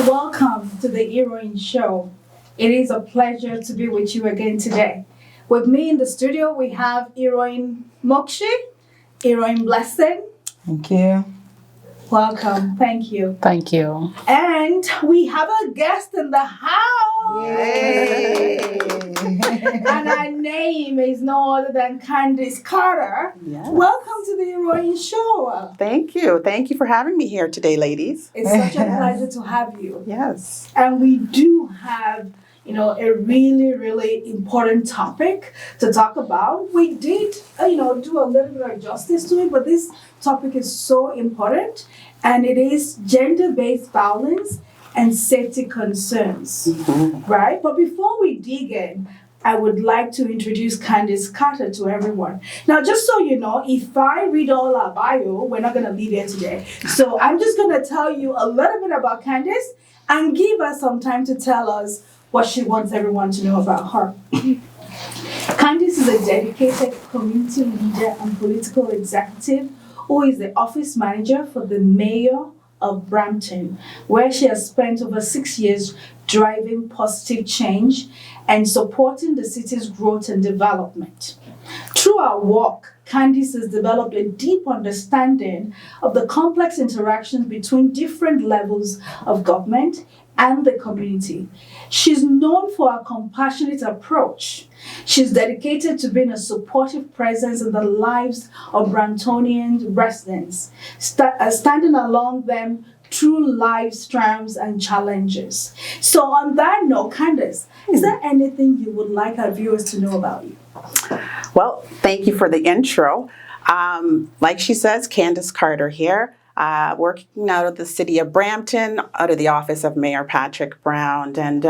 Welcome to the Heroine Show. It is a pleasure to be with you again today. With me in the studio, we have Heroine Mokshi, Heroine Blessing. Thank you. Welcome. Thank you. Thank you. And we have a guest in the house. Yay! And her name is no other than Candace Carter. Yes. Welcome to the Heroine Show. Thank you. Thank you for having me here today, ladies. It's such a pleasure to have you. Yes. And we do have, a really, really important topic to talk about. We did, do a little bit of justice to it, but this topic is so important, and it is gender-based violence and safety concerns, right? But before we dig in, I would like to introduce Candace Carter to everyone. Now, just so you know, if I read all our bio, we're not going to leave here today. So I'm just going to tell you a little bit about Candace and give her some time to tell us what she wants everyone to know about her. Candace is a dedicated community leader and political executive who is the office manager for the mayor of Brampton, where she has spent over 6 years driving positive change and supporting the city's growth and development. Through her work, Candace has developed a deep understanding of the complex interactions between different levels of government and the community. She's known for her compassionate approach. She's dedicated to being a supportive presence in the lives of Bramptonian residents, standing along them through life storms and challenges. So on that note, Candace, is there anything you would like our viewers to know about you? Well, thank you for the intro. Like she says, Candace Carter here, working out of the city of Brampton, out of the office of Mayor Patrick Brown, and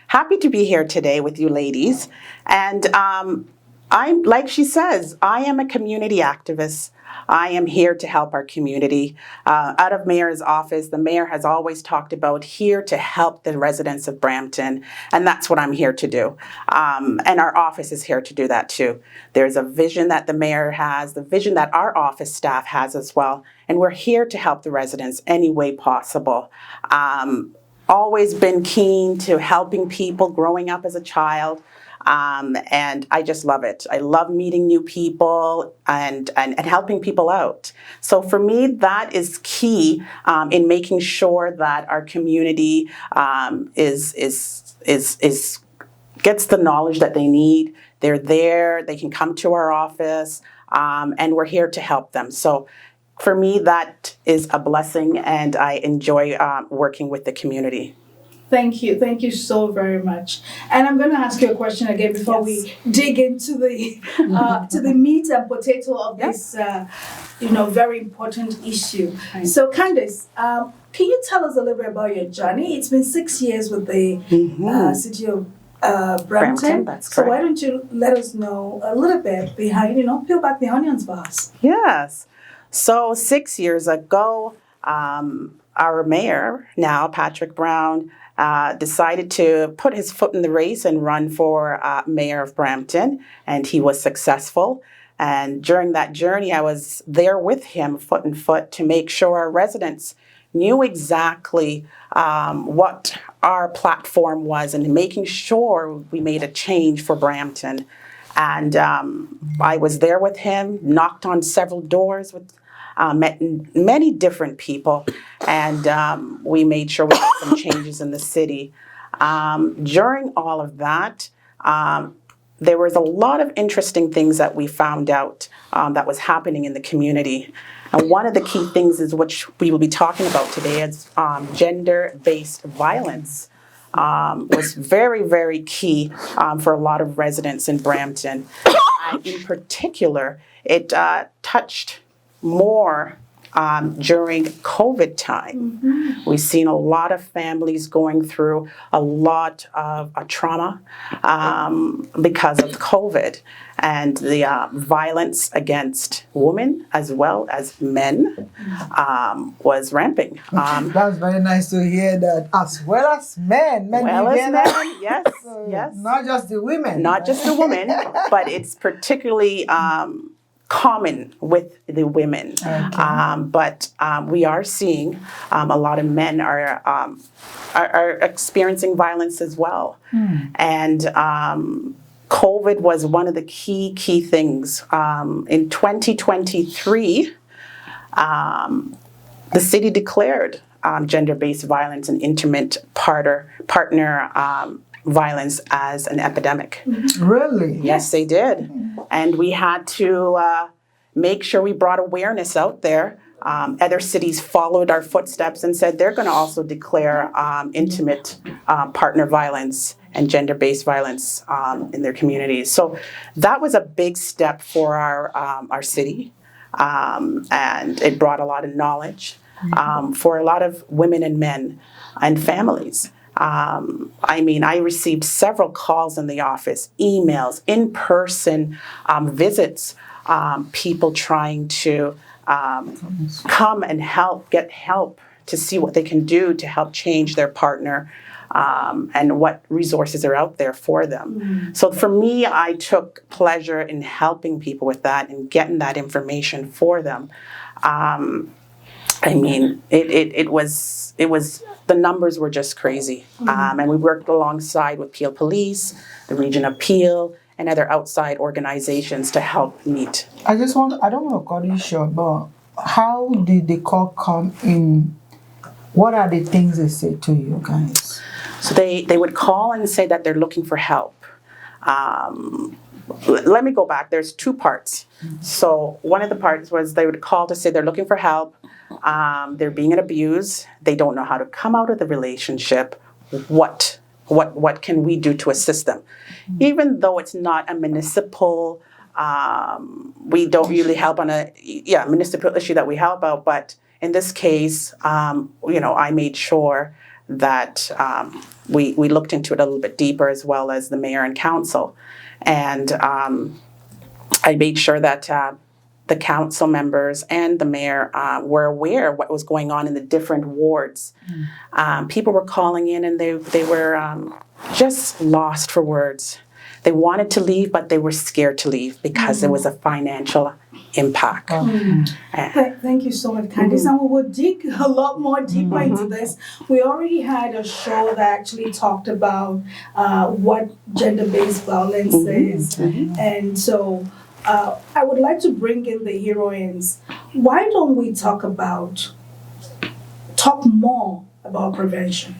happy to be here today with you ladies. And I'm, like she says, I am a community activist. I am here to help our community. Out of Mayor's office, the mayor has always talked about here to help the residents of Brampton, and that's what I'm here to do. And our office is here to do that too. There's a vision that the mayor has, the vision that our office staff has as well, and we're here to help the residents any way possible. Always been keen to helping people growing up as a child. And I just love it. I love meeting new people and helping people out. So for me, that is key in making sure that our community gets the knowledge that they need. They're there. They can come to our office, and we're here to help them. So for me, that is a blessing, and I enjoy working with the community. Thank you. Thank you so very much. And I'm going to ask you a question again before we dig into the to the meat and potato of this, very important issue. Right. So, Candace, can you tell us a little bit about your journey? It's been 6 years with the city of Brampton. That's correct. So why don't you let us know a little bit behind, peel back the onions for us. Yes. So 6 years ago, our mayor, now Patrick Brown, decided to put his foot in the race and run for mayor of Brampton, and he was successful. And during that journey, I was there with him, foot in foot, to make sure our residents knew exactly what our platform was and making sure we made a change for Brampton. And I was there with him, knocked on several doors, met many different people, and we made sure we had some changes in the city. During all of that, there was a lot of interesting things that we found out that was happening in the community. And one of the key things is which we will be talking about today is gender-based violence. Was very, very key for a lot of residents in Brampton. And in particular, it touched more during COVID time. We've seen a lot of families going through a lot of trauma because of COVID and the violence against women as well as men was ramping. That's very nice to hear that, as well as men. Men, Well you as hear men, that? yes, So, yes. Not just the women. Not just the women, but it's particularly common with the women. But we are seeing a lot of men are experiencing violence as well. And COVID was one of the key things. In 2023, the city declared gender-based violence and intimate partner violence as an epidemic. Really? Yes, they did. And we had to make sure we brought awareness out there. Other cities followed our footsteps and said they're going to also declare intimate partner violence and gender-based violence in their communities. So that was a big step for our city, and it brought a lot of knowledge for a lot of women and men and families. I received several calls in the office, emails, in-person visits, people trying to come and get help to see what they can do to help change their partner, and what resources are out there for them. So for me, I took pleasure in helping people with that and getting that information for them. It was the numbers were just crazy. And we worked alongside with Peel Police, the Region of Peel, and other outside organizations to help meet. I don't want to cut you short, but how did the call come in? What are the things they say to you guys? So they would call and say that they're looking for help. Let me go back. There's two parts. So one of the parts was they would call to say they're looking for help. They're being abused. They don't know how to come out of the relationship. What can we do to assist them? Even though it's not a municipal, we don't really help on a municipal issue that we help out. But in this case, I made sure that we looked into it a little bit deeper, as well as the mayor and council. And I made sure that the council members and the mayor were aware of what was going on in the different wards. People were calling in and they were just lost for words. They wanted to leave, but they were scared to leave because there was a financial impact. Thank you so much, Candace. And we will dig a lot more deeper into this. We already had a show that actually talked about what gender-based violence is. And so I would like to bring in the heroines. Why don't we talk more about prevention?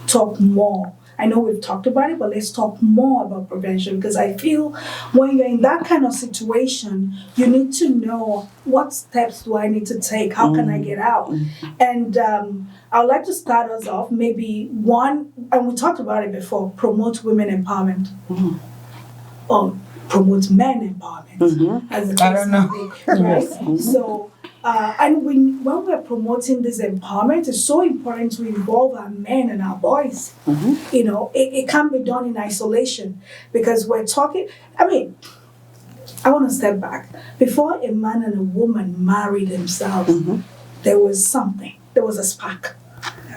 Talk more. I know we've talked about it, but let's talk more about prevention, because I feel when you're in that kind of situation, you need to know, what steps do I need to take? How can I get out? And I would like to start us off, maybe one, and we talked about it before, promote women empowerment. Or promote men empowerment. As the case may be, right? So, and when we're promoting this empowerment, it's so important to involve our men and our boys. It can't be done in isolation, because we're talking, I want to step back. Before a man and a woman married themselves, there was something, there was a spark.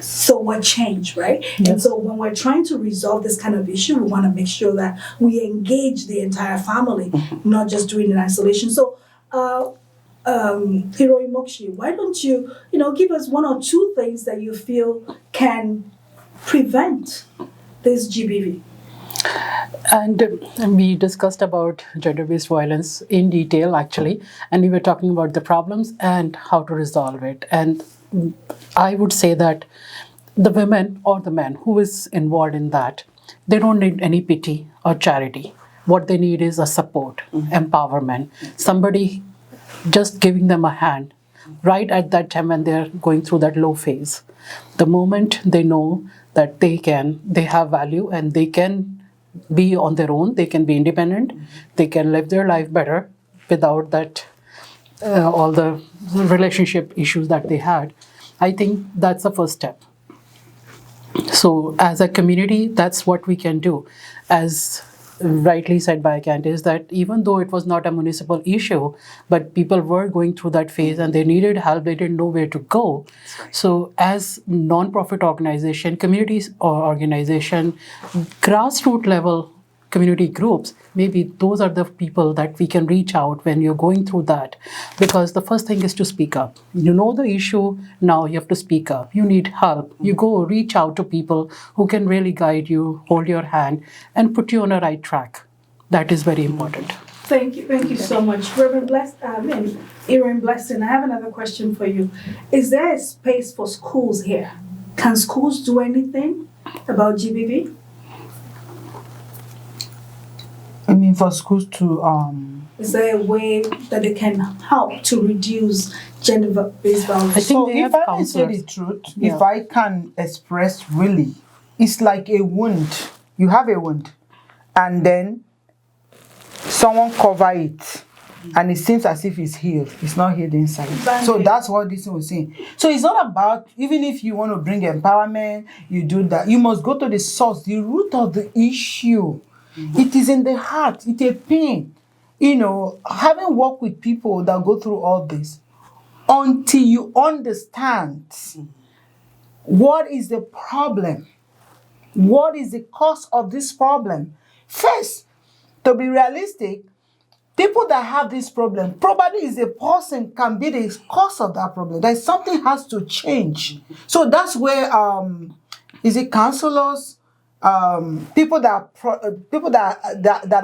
So what changed, right? Yes. And so when we're trying to resolve this kind of issue, we want to make sure that we engage the entire family, not just doing it in isolation. So, Heroine Mokshi, why don't you, give us one or two things that you feel can prevent this GBV? And we discussed about gender-based violence in detail, actually, and we were talking about the problems and how to resolve it. And I would say that the women or the men who is involved in that, they don't need any pity or charity. what they need is a support, empowerment, somebody just giving them a hand right at that time when they're going through that low phase. The moment they know that they have value and they can be on their own, they can be independent, they can live their life better without that all the relationship issues that they had. I think that's the first step. So as a community, that's what we can do. As rightly said by Candace, that even though it was not a municipal issue, but people were going through that phase and they needed help, they didn't know where to go. Right. So as non-profit organization, communities or organization, grassroots level community groups, maybe those are the people that we can reach out when you're going through that. Because the first thing is to speak up. You know the issue, now you have to speak up. You need help. You go reach out to people who can really guide you, hold your hand, and put you on a right track. That is very important. Thank you so much, Reverend Heroine Blessing. I have another question for you. Is there a space for schools here? Can schools do anything about GBV? I mean, for schools to Is there a way that they can help to reduce gender-based violence? I think so they if have I may say the counselors. truth, Yeah. if I can express really, it's like a wound. You have a wound, and then someone cover it, and it seems as if it's healed. It's not healed inside. So that's what this was saying. So it's not about, even if you want to bring empowerment, you do that. You must go to the source, the root of the issue. It is in the heart. It's a pain. You know, having worked with people that go through all this, until you understand what is the problem, what is the cause of this problem. First, to be realistic, people that have this problem, probably is a person can be the cause of that problem. That something has to change. So that's where is it counselors, people that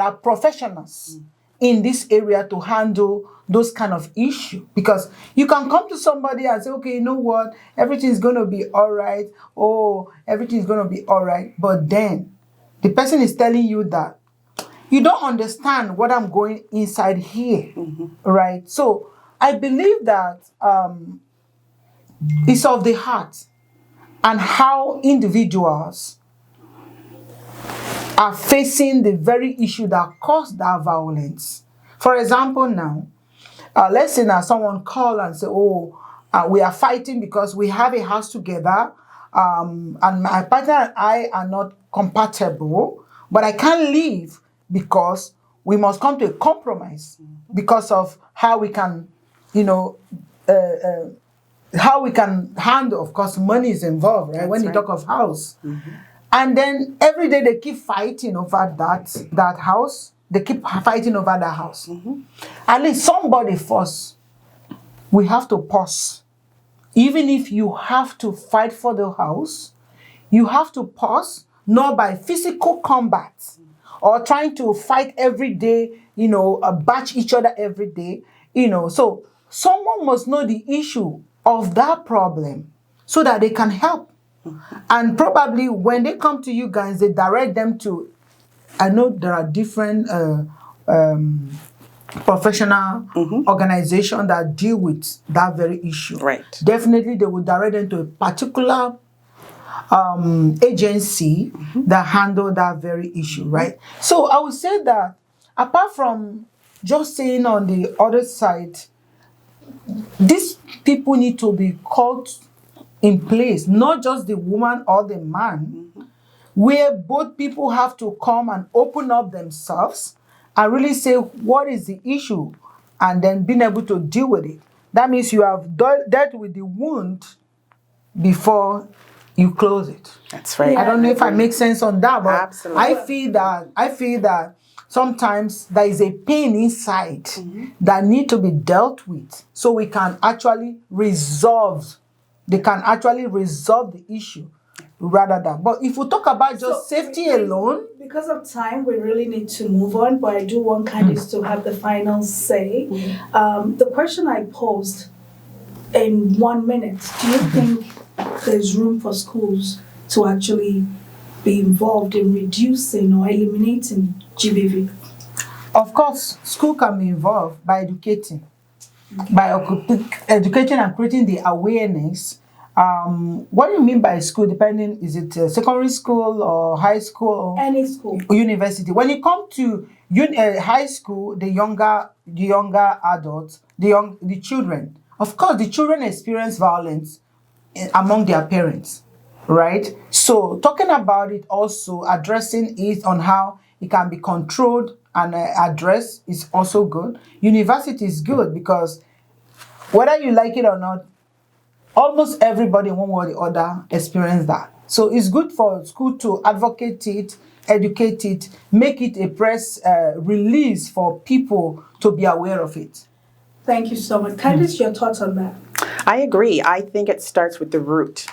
are professionals in this area to handle those kind of issues. Because you can come to somebody and say, okay, you know what, everything's going to be all right. Oh, everything's going to be all right. But then the person is telling you that you don't understand what I'm going inside here, right? So I believe that it's of the heart and how individuals are facing the very issue that caused that violence. For example, now, let's say now someone call and say, oh, we are fighting because we have a house together, and my partner and I are not compatible, but I can't leave because we must come to a compromise because of how we can, how we can handle. Of course, money is involved, right? When you talk of house. And then every day they keep fighting over that house. They keep fighting over that house. At least somebody first, we have to pause. Even if you have to fight for the house, you have to pause, not by physical combat or trying to fight every day, batch each other every day, So someone must know the issue of that problem so that they can help. And probably when they come to you guys, they direct them to, I know there are different professional organizations that deal with that very issue. Right. Definitely they will direct them to a particular agency that handle that very issue, right? So I would say that apart from just saying on the other side, these people need to be called in place, not just the woman or the man, where both people have to come and open up themselves and really say what is the issue and then being able to deal with it. That means you have dealt with the wound before you close it. That's right. I don't know if I make sense on that, but Absolutely. I feel that sometimes there is a pain inside that need to be dealt with so we can actually resolve. They can actually resolve the issue rather than. But if we talk about just safety alone, because of time, we really need to move on. But I do want Candace to have the final say. The question I posed in 1 minute: do you think there's room for schools to actually be involved in reducing or eliminating GBV? Of course, school can be involved by educating, educating and creating the awareness. What do you mean by school? Depending, is it secondary school or high school? Any school. Or university. When you come to high school, the younger adults, the children. Of course, the children experience violence among their parents, right? So talking about it, also addressing it on how it can be controlled and addressed is also good. University is good because whether you like it or not, almost everybody in one way or the other experience that. So it's good for school to advocate it, educate it, make it a press release for people to be aware of it. Thank you so much. Candace, your thoughts on that? I agree. I think it starts with the root.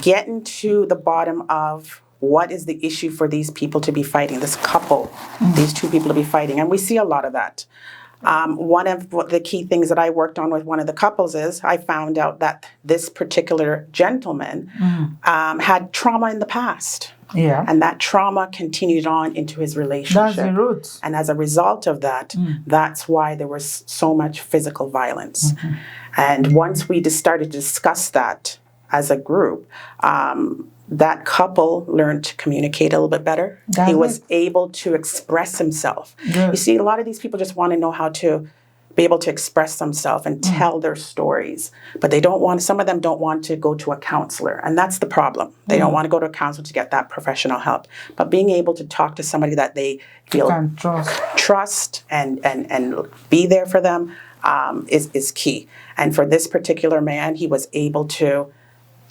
Getting to the bottom of what is the issue for these people to be fighting, this couple, these two people to be fighting. And we see a lot of that. One of the key things that I worked on with one of the couples is I found out that this particular gentleman had trauma in the past. Yeah. And that trauma continued on into his relationship. That's the root. And as a result of that, that's why there was so much physical violence. And once we just started to discuss that as a group, that couple learned to communicate a little bit better. He was able to express himself. Good. You see, a lot of these people just want to know how to be able to express themselves and tell their stories. But they don't want, some of them don't want to go to a counselor. And that's the problem. They don't want to go to a counselor to get that professional help. But being able to talk to somebody that they feel can trust and be there for them is key. And for this particular man, he was able to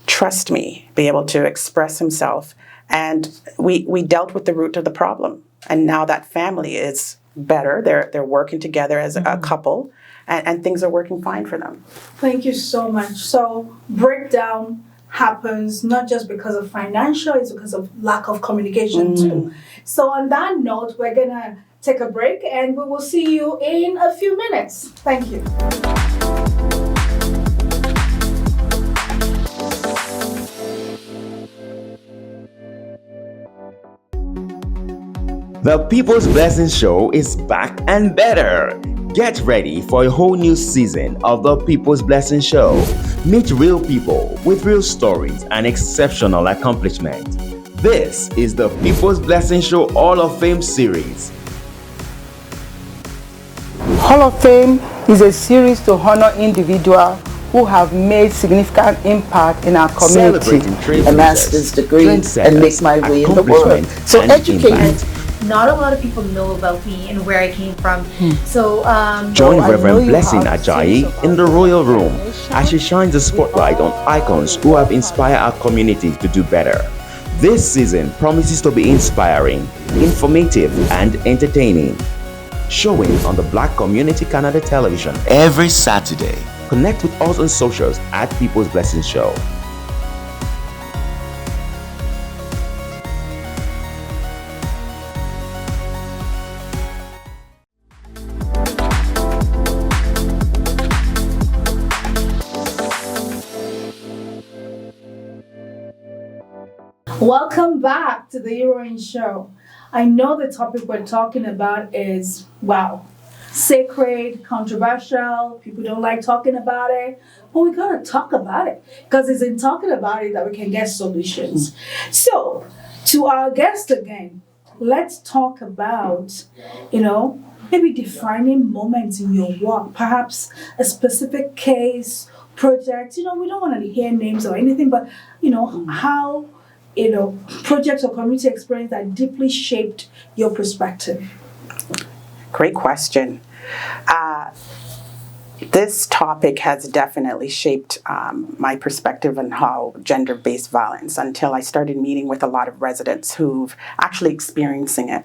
trust me, be able to express himself. And we dealt with the root of the problem. And now that family is better. They're working together as a couple, and things are working fine for them. Thank you so much. So breakdown happens not just because of financial, it's because of lack of communication too. So on that note, we're gonna take a break and we will see you in a few minutes. Thank you. The People's Blessing Show is back and better. Get ready for a whole new season of The People's Blessing Show. Meet real people with real stories and exceptional accomplishments. This is the People's Blessing Show Hall of Fame series. Hall of Fame is a series to honor individuals who have made significant impact in our community. Celebrating A master's degree and make my way in the world. So educate. Not a lot of people know about me and where I came from. So Join Reverend Blessing Ajayi in the Royal Room as she shines a spotlight on icons who have inspired our community to do better. This season promises to be inspiring, informative, and entertaining. Showing on the Black Community Canada Television every Saturday. Connect with us on socials at People's Blessing Show. Welcome back to the Heroine Show. I know the topic we're talking about is, wow, sacred, controversial. People don't like talking about it, but we gotta talk about it because it's in talking about it that we can get solutions. So, to our guest again, let's talk about, maybe defining moments in your work, perhaps a specific case, project. We don't want to hear names or anything, but how projects or community experience that deeply shaped your perspective? Great question. This topic has definitely shaped my perspective on how gender-based violence until I started meeting with a lot of residents who've actually experiencing it.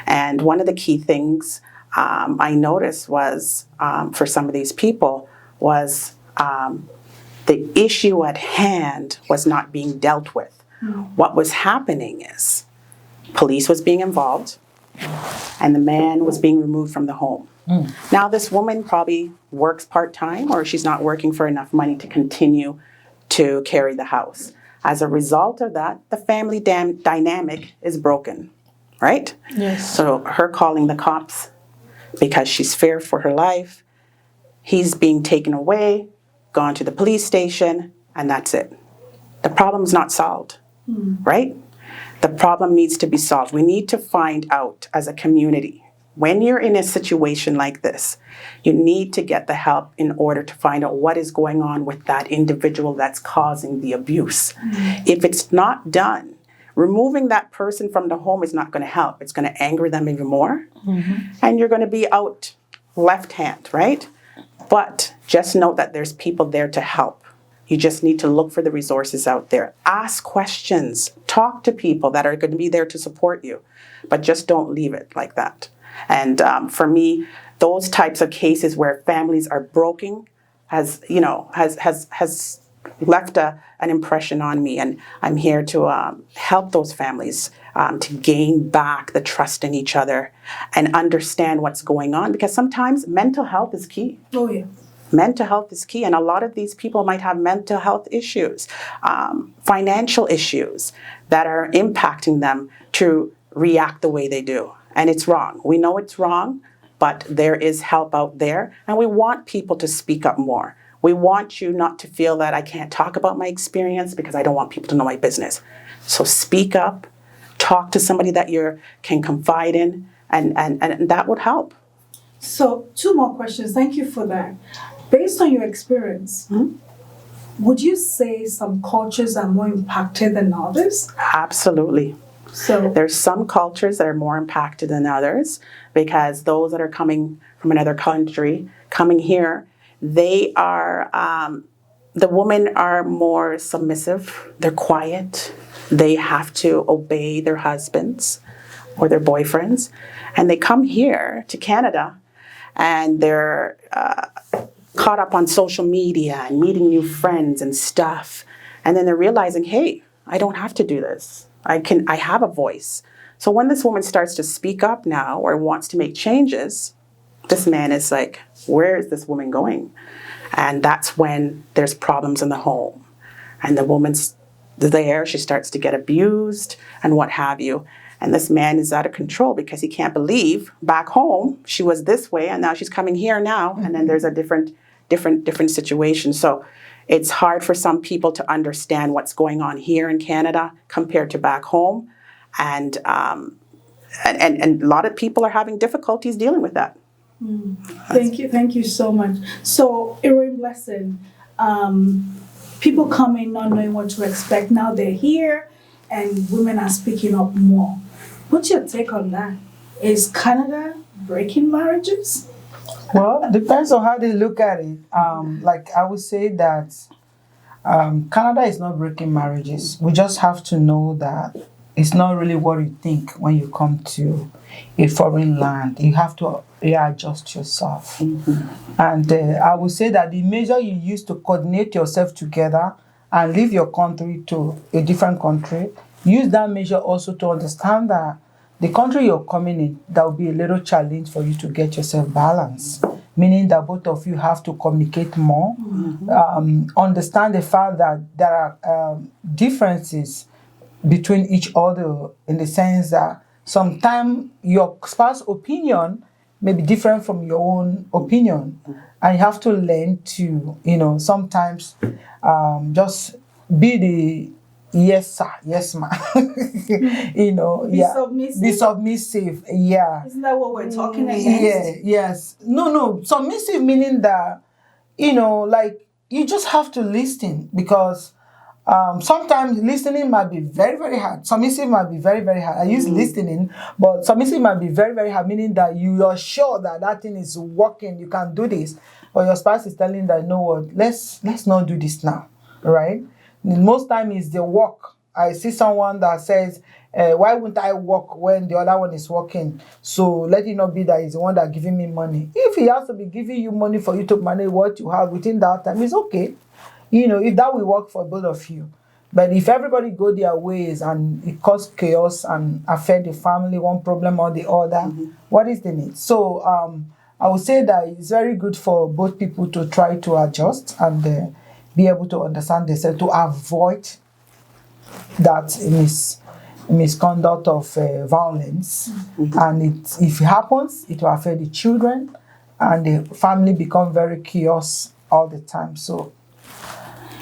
And one of the key things I noticed was for some of these people was the issue at hand was not being dealt with. What was happening is police was being involved and the man was being removed from the home. Now this woman probably works part-time or she's not working for enough money to continue to carry the house. As a result of that, the family dynamic is broken, right? Yes. So her calling the cops because she's feared for her life, he's being taken away, gone to the police station, and that's it. The problem's not solved, right? The problem needs to be solved. We need to find out as a community, when you're in a situation like this, you need to get the help in order to find out what is going on with that individual that's causing the abuse. If it's not done, removing that person from the home is not going to help. It's going to anger them even more. And you're going to be out left hand, right? But just know that there's people there to help. You just need to look for the resources out there. Ask questions. Talk to people that are going to be there to support you. But just don't leave it like that. And for me, those types of cases where families are broken has left an impression on me. And I'm here to help those families to gain back the trust in each other and understand what's going on. Because sometimes mental health is key. Oh, yeah. Mental health is key, and a lot of these people might have mental health issues, financial issues that are impacting them to react the way they do. And it's wrong. We know it's wrong, but there is help out there, and we want people to speak up more. We want you not to feel that I can't talk about my experience because I don't want people to know my business. So speak up, talk to somebody that you can confide in, and that would help. So 2 more questions. Thank you for that. Based on your experience, would you say some cultures are more impacted than others? Absolutely. So There's some cultures that are more impacted than others because those that are coming from another country, coming here, they are, the women are more submissive. They're quiet. They have to obey their husbands or their boyfriends. And they come here to Canada and they're caught up on social media and meeting new friends and stuff. And then they're realizing, hey, I don't have to do this. I have a voice. So when this woman starts to speak up now or wants to make changes, this man is like, where is this woman going? And that's when there's problems in the home. And the woman's there, she starts to get abused and what have you. And this man is out of control because he can't believe back home she was this way and now she's coming here now. And then there's a different situation. So it's hard for some people to understand what's going on here in Canada compared to back home. And a lot of people are having difficulties dealing with that. thank you so much. So Heroine Blessing, people come in not knowing what to expect. Now they're here and women are speaking up more. What's your take on that? Is Canada breaking marriages? Well, depends on how they look at it. Like I would say that Canada is not breaking marriages. We just have to know that it's not really what you think when you come to a foreign land. You have to readjust yourself. And I would say that the measure you use to coordinate yourself together and leave your country to a different country, use that measure also to understand that the country you're coming in, that will be a little challenge for you to get yourself balanced. Meaning that both of you have to communicate more, understand the fact that there are differences between each other in the sense that sometimes your spouse's opinion may be different from your own opinion. And you have to learn to, sometimes just be the yes sir, yes ma'am. Submissive? Be submissive, yeah. Isn't that what we're talking against? Yeah, yes. No. Submissive meaning that, like you just have to listen because sometimes listening might be very, very hard. Submissive might be very, very hard. I use listening, but submissive might be very, very hard, meaning that you are sure that thing is working, you can do this. But your spouse is telling that, no, what, let's not do this now, right? Most time is the work. I see someone that says, why wouldn't I work when the other one is working? So let it not be that he's the one that giving me money. If he has to be giving you money for you to manage what you have within that time, it's okay. If that will work for both of you. But if everybody go their ways and it causes chaos and affect the family, one problem or the other, what is the need? So I would say that it's very good for both people to try to adjust and be able to understand themselves, to avoid that misconduct of violence, and if it happens, it will affect the children, and the family become very chaos all the time. So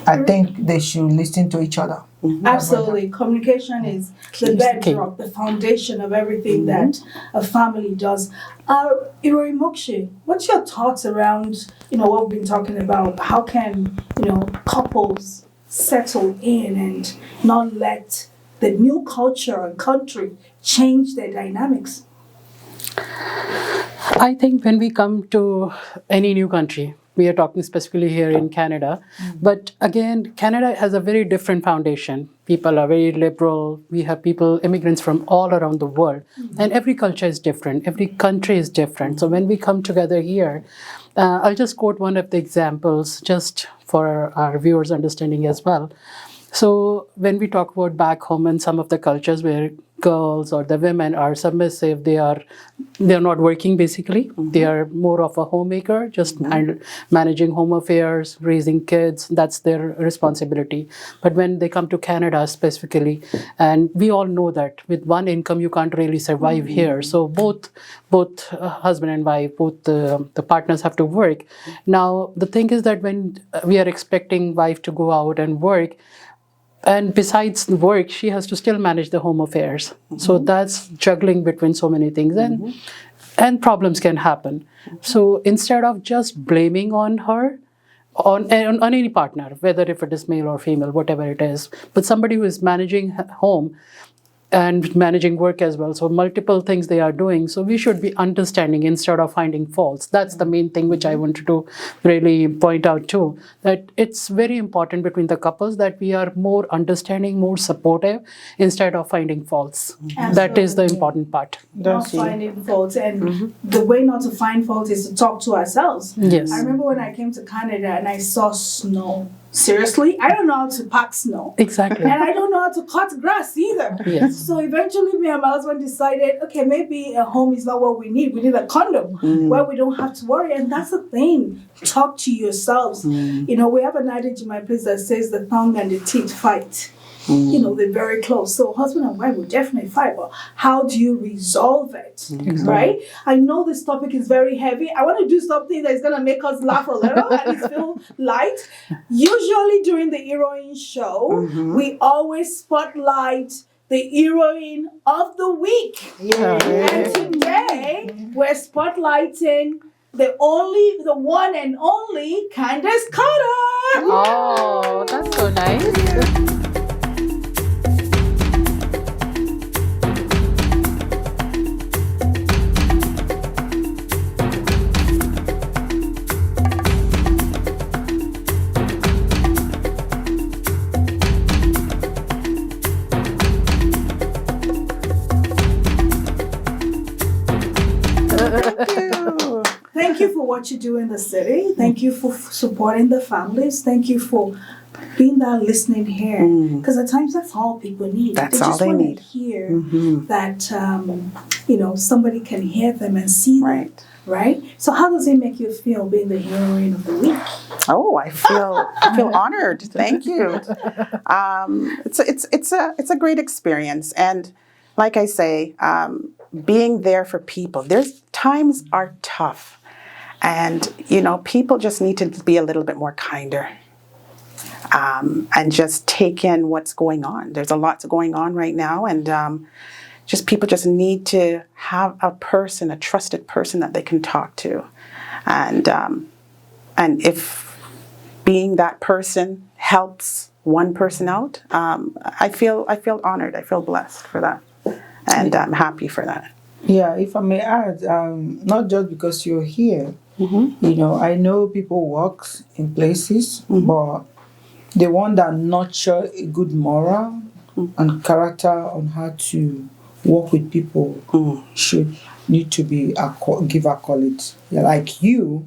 I think they should listen to each other. Absolutely. Communication is the bedrock, the foundation of everything that a family does. Heroine Mokshe, what's your thoughts around, what we've been talking about? How can, couples settle in and not let the new culture and country change their dynamics? I think when we come to any new country, we are talking specifically here in Canada, but again, Canada has a very different foundation. People are very liberal. We have immigrants from all around the world, and every culture is different. Every country is different. So when we come together here, I'll just quote one of the examples just for our viewers' understanding as well. So when we talk about back home in some of the cultures where girls or the women are submissive, they're not working basically. They are more of a homemaker, just managing home affairs, raising kids. That's their responsibility. But when they come to Canada specifically, and we all know that with one income you can't really survive here. So both husband and wife, both the partners have to work. Now the thing is that when we are expecting wife to go out and work, and besides the work, she has to still manage the home affairs. So that's juggling between so many things, and problems can happen. So instead of just blaming on her, on any partner, whether if it is male or female, whatever it is, but somebody who is managing home and managing work as well. So multiple things they are doing. So we should be understanding instead of finding faults. That's the main thing which I wanted to really point out too, that it's very important between the couples that we are more understanding, more supportive instead of finding faults. That is the important part. Not finding faults. And the way not to find faults is to talk to ourselves. Yes. I remember when I came to Canada and I saw snow. Seriously, I don't know how to pack snow. Exactly. And I don't know how to cut grass either. Yes. So eventually me and my husband decided, okay, maybe a home is not what we need. We need a condo where we don't have to worry. And that's the thing. Talk to yourselves. We have an adage in my place that says the tongue and the teeth fight. They're very close. So husband and wife will definitely fight, but how do you resolve it, right? I know this topic is very heavy. I want to do something that's going to make us laugh a little and feel light. Usually during the Heroine show, we always spotlight the heroine of the week. And today, we're spotlighting the one and only Candace Carter. Oh, that's so nice. Thank you for what you do in the city. Thank you for supporting the families. Thank you for being there listening here. Because at times that's all people need. That's all they need. To hear that, somebody can hear them and see them. Right? So how does it make you feel being the heroine of the week? Oh, I feel honored. Thank you. It's a great experience, and like I say, being there for people. There's times are tough, and people just need to be a little bit more kinder, and just take in what's going on. There's a lot going on right now, and people just need to have a trusted person that they can talk to, and if being that person helps one person out, I feel honored. I feel blessed for that, and I'm happy for that. Yeah, if I may add, not just because you're here, I know people work in places, but the one that nurture a good moral and character on how to work with people should need to be give accolades. Yeah, like you've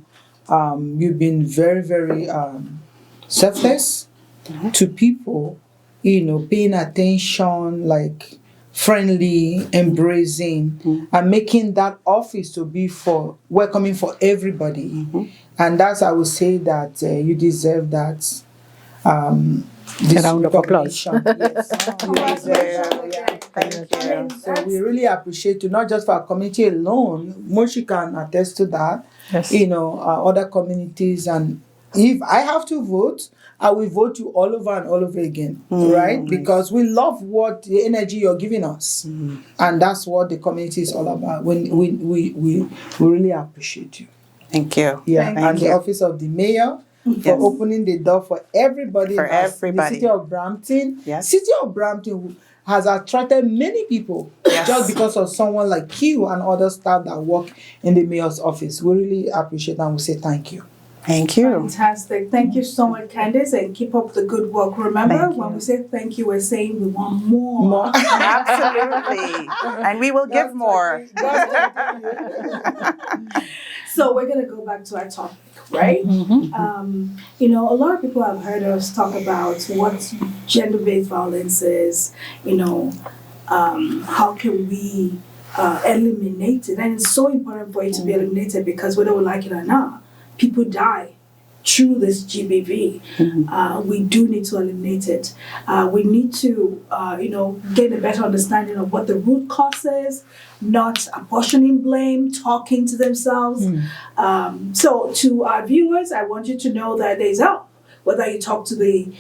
been very, very selfless to people, paying attention, like friendly, embracing, and making that office to be for welcoming for everybody. And that's, I would say that you deserve that this A round of applause. recognition. Yes. Congratulations Yeah. again. Thank you. So we really appreciate you, not just for our community alone. Moshi can attest to that. Yes. You know, other communities, and if I have to vote, I will vote you all over and all over again, right? Because we love what the energy you're giving us, and that's what the community is all about. We really appreciate you. Thank you. Yeah, Thank and you. the office of the mayor for Yes. opening the door for everybody. For in our- everybody. The city of Brampton. Yes. City of Brampton has attracted many people Yes. just because of someone like you and other staff that work in the mayor's office. We really appreciate and we say thank you. Thank you. Fantastic. Thank you so much, Candace, and keep up the good work. Remember, Thank when you. we say thank you, we're saying we want more. Absolutely. And we will give more. So we're going to go back to our topic, right? You know, a lot of people have heard us talk about what gender-based violence is, you know, how can we eliminate it? And it's so important for it to be eliminated because whether we like it or not, people die through this GBV. We do need to eliminate it. We need to, you know, get a better understanding of what the root cause is, not apportioning blame, talking to themselves. So to our viewers, I want you to know that there's help. Whether you talk to the,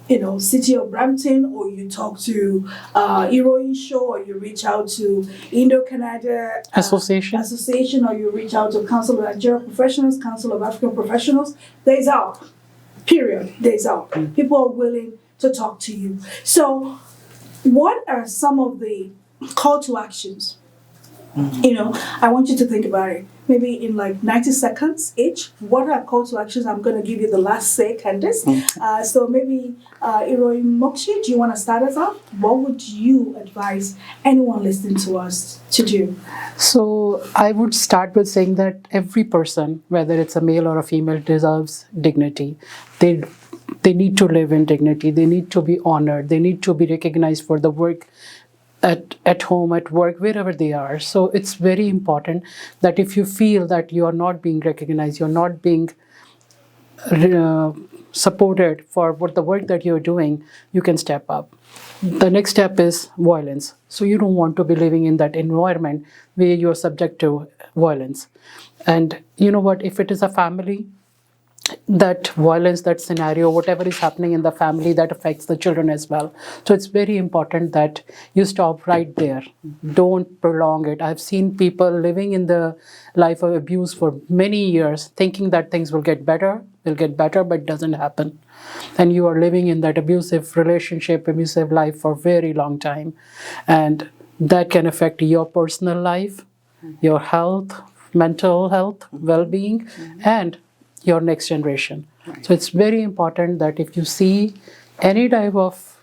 you know, city of Brampton, or you talk to Heroine Show, or you reach out to Indo-Canada Association, or you reach out to Council of Nigerian Professionals, Council of African Professionals, there's help. Period. There's help. People are willing to talk to you. So, what are some of the call to actions? You know, I want you to think about it. Maybe in like 90 seconds each. What are call to actions? I'm going to give you the last say, Candace. So maybe, Heroine Mokshi, do you want to start us off? What would you advise anyone listening to us to do? So I would start with saying that every person, whether it's a male or a female, deserves dignity. They need to live in dignity. They need to be honored. They need to be recognized for the work at home, at work, wherever they are. So it's very important that if you feel that you are not being recognized, you're not being supported for what the work that you're doing, you can step up. The next step is violence. So you don't want to be living in that environment where you're subject to violence. And you know what, if it is a family, that violence, that scenario, whatever is happening in the family, that affects the children as well. So it's very important that you stop right there. Don't prolong it. I've seen people living in the life of abuse for many years, thinking that things will get better, but it doesn't happen. And you are living in that abusive relationship, abusive life for a very long time. And that can affect your personal life, your health, mental health, well-being, and your next generation. So it's very important that if you see any type of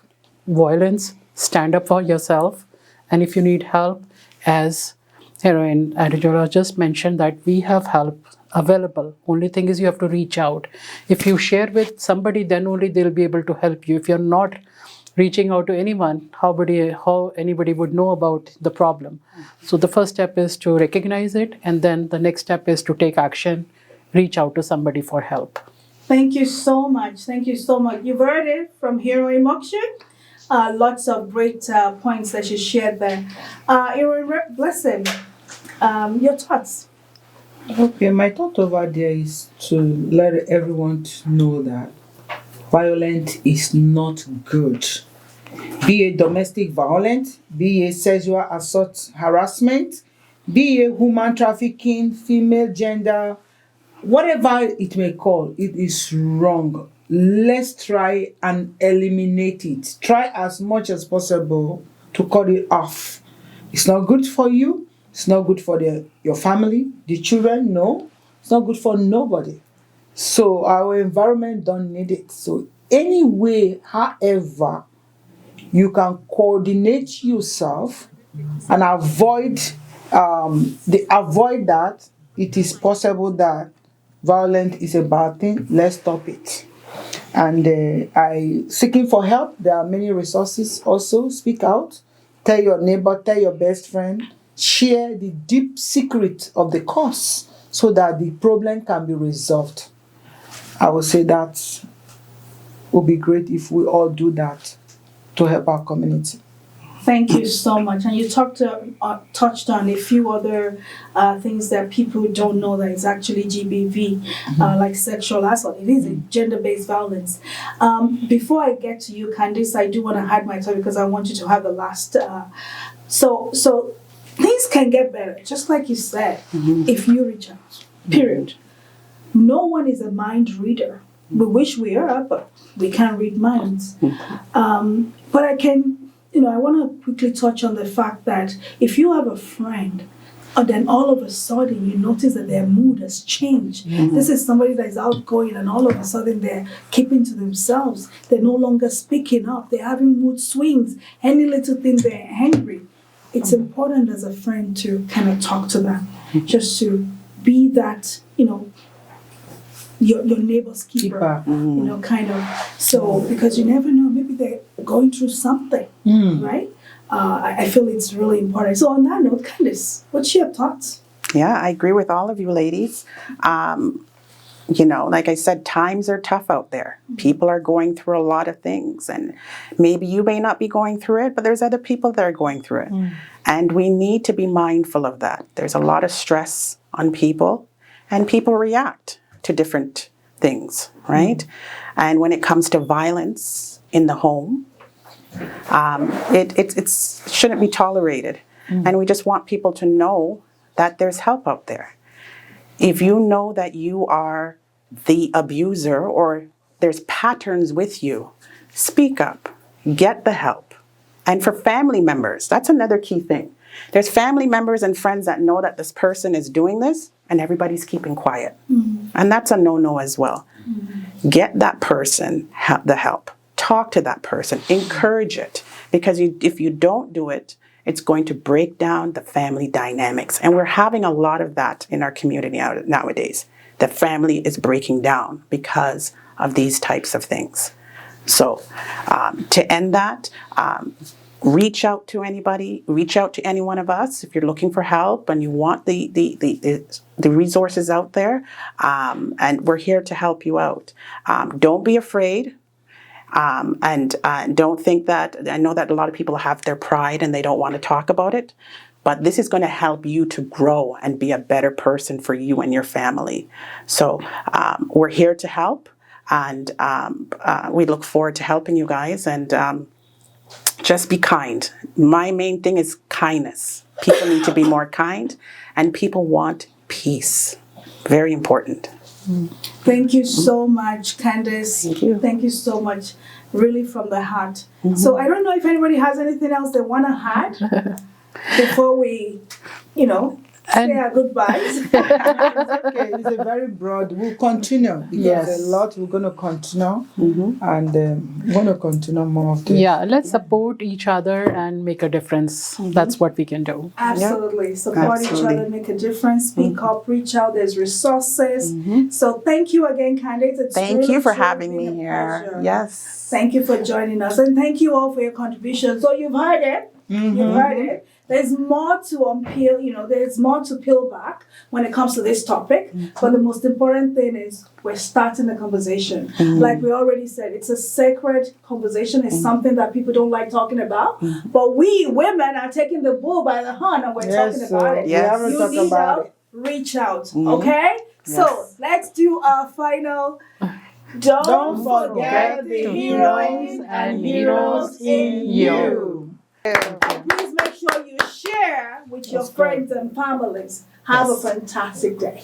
violence, stand up for yourself. And if you need help, as Heroine Adejola just mentioned, that we have help available. Only thing is you have to reach out. If you share with somebody, then only they'll be able to help you. If you're not reaching out to anyone, how anybody would know about the problem? So the first step is to recognize it, and then the next step is to take action. Reach out to somebody for help. Thank you so much. Thank you so much. You've heard it from Heroine Mokshi. Lots of great points that she shared there. Heroine Blessing, your thoughts? Okay, my thought over there is to let everyone know that violence is not good. Be it domestic violence, be it sexual assault, harassment, be it human trafficking, female gender, whatever it may call, it is wrong. Let's try and eliminate it. Try as much as possible to cut it off. It's not good for you. It's not good for your family, the children. No, it's not good for nobody. So our environment don't need it. So anyway, however, you can coordinate yourself and avoid that. It is possible that violence is a bad thing. Let's stop it. And seeking for help. There are many resources also. Speak out. Tell your neighbor, tell your best friend. Share the deep secret of the cause so that the problem can be resolved. I would say that's will be great if we all do that to help our community. Thank you so much. And you touched on a few other things that people don't know that is actually GBV, like sexual assault. It is a gender-based violence. Before I get to you, Candace, I do want to add my time because I want you to have the last. So things can get better, just like you said, if you reach out. Period. No one is a mind reader. We wish we are, but we can't read minds. But I can. I want to quickly touch on the fact that if you have a friend, and then all of a sudden you notice that their mood has changed. This is somebody that is outgoing, and all of a sudden they're keeping to themselves. They're no longer speaking up. They're having mood swings. Any little thing, they're angry. It's important as a friend to kind of talk to them, just to be that, your neighbor's keeper, kind of. So, because you never know, maybe they're going through something, right? I feel it's really important. So on that note, Candace, what's your thoughts? Yeah, I agree with all of you ladies. Like I said, times are tough out there. People are going through a lot of things, and maybe you may not be going through it, but there's other people that are going through it. And we need to be mindful of that. There's a lot of stress on people, and people react to different things, right? And when it comes to violence in the home, it shouldn't be tolerated. And we just want people to know that there's help out there. If you know that you are the abuser or there's patterns with you, speak up, get the help. And for family members, that's another key thing. There's family members and friends that know that this person is doing this and everybody's keeping quiet. And that's a no-no as well. Get that person the help. Talk to that person. Encourage it. Because if you don't do it, it's going to break down the family dynamics. And we're having a lot of that in our community nowadays. The family is breaking down because of these types of things. So to end that, reach out to anybody, reach out to any one of us if you're looking for help and you want the resources out there, and we're here to help you out. Don't be afraid, and don't think that, I know that a lot of people have their pride and they don't want to talk about it, but this is going to help you to grow and be a better person for you and your family. So we're here to help, and we look forward to helping you guys, and just be kind. My main thing is kindness. People need to be more kind, and people want peace. Very important. Thank you so much, Candace. Thank you. Thank you so much, really from the heart. So I don't know if anybody has anything else they want to add before we, say our goodbyes. It's okay. It's a very broad. We'll continue because a lot we're going to continue, and we're going to continue more of this. Yeah, let's support each other and make a difference. That's what we can do. Absolutely. Support each other, make a difference, speak up, reach out. There's resources. So thank you again, Candace. It's Thank really, you for truly having been me a here. pleasure. Yes. Thank you for joining us, and thank you all for your contribution. So you've heard it. You've heard it. There's more to unpeel, there's more to peel back when it comes to this topic. But the most important thing is we're starting the conversation. Like we already said, it's a sacred conversation. It's something that people don't like talking about. But we women are taking the bull by the horn and we're talking about it. Yes. You need help, reach out. Okay? So let's do our final. Don't forget the heroines and heroes in you. And please make sure you share with your friends and families. Have a fantastic day.